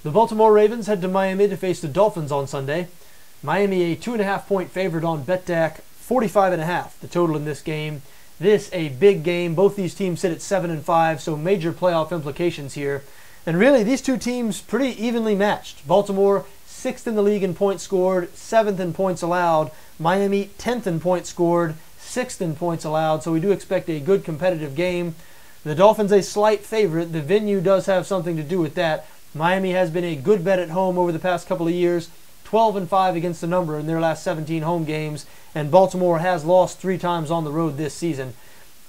The Baltimore Ravens head to Miami to face the Dolphins on Sunday. Miami a 2.5-point favorite on BETDAQ, 45.5 the total in this game. This a big game. Both these teams sit at 7-5, so major playoff implications here. And really, these two teams pretty evenly matched. Baltimore 6th in the league in points scored, 7th in points allowed. Miami 10th in points scored, 6th in points allowed. So we do expect a good competitive game. The Dolphins a slight favorite. The venue does have something to do with that. Miami has been a good bet at home over the past couple of years, 12-5 against the number in their last 17 home games, and Baltimore has lost 3 times on the road this season.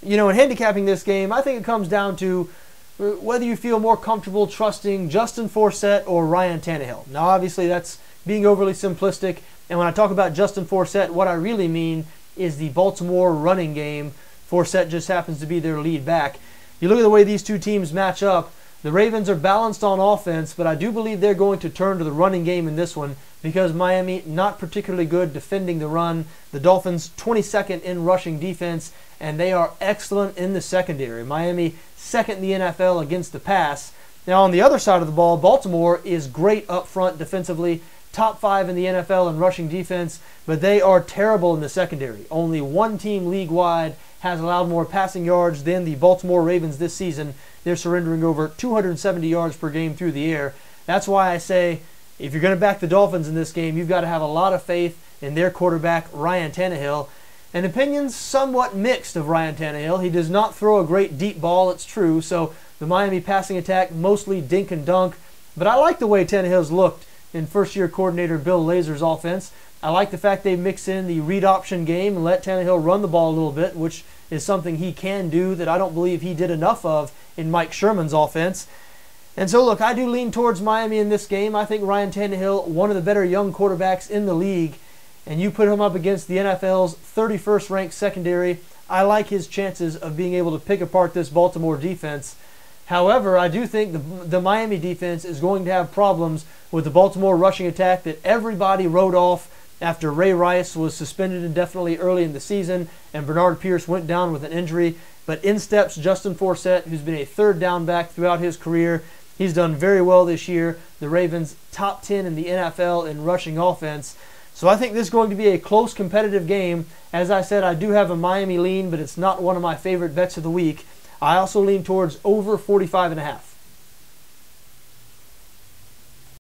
You know, in handicapping this game, I think it comes down to whether you feel more comfortable trusting Justin Forsett or Ryan Tannehill. Now, obviously, that's being overly simplistic, and when I talk about Justin Forsett, what I really mean is the Baltimore running game. Forsett just happens to be their lead back. You look at the way these two teams match up. The Ravens are balanced on offense, but I do believe they're going to turn to the running game in this one because Miami not particularly good defending the run. The Dolphins 22nd in rushing defense, and they are excellent in the secondary. Miami 2nd in the NFL against the pass. Now on the other side of the ball, Baltimore is great up front defensively, top 5 in the NFL in rushing defense, but they are terrible in the secondary. Only one team league-wide has allowed more passing yards than the Baltimore Ravens this season. They're surrendering over 270 yards per game through the air. That's why I say if you're going to back the Dolphins in this game, you've got to have a lot of faith in their quarterback, Ryan Tannehill. And opinions somewhat mixed of Ryan Tannehill. He does not throw a great deep ball, it's true. So the Miami passing attack, mostly dink and dunk. But I like the way Tannehill's looked in first-year coordinator Bill Lazor's offense. I like the fact they mix in the read option game and let Tannehill run the ball a little bit, which is something he can do that I don't believe he did enough of in Mike Sherman's offense. And so, look, I do lean towards Miami in this game. I think Ryan Tannehill, one of the better young quarterbacks in the league, and you put him up against the NFL's 31st ranked secondary, I like his chances of being able to pick apart this Baltimore defense. However, I do think the Miami defense is going to have problems with the Baltimore rushing attack that everybody wrote off after Ray Rice was suspended indefinitely early in the season and Bernard Pierce went down with an injury. But in steps Justin Forsett, who's been a third down back throughout his career. He's done very well this year. The Ravens top 10 in the NFL in rushing offense. So I think this is going to be a close competitive game. As I said, I do have a Miami lean, but it's not one of my favorite bets of the week. I also lean towards over 45.5.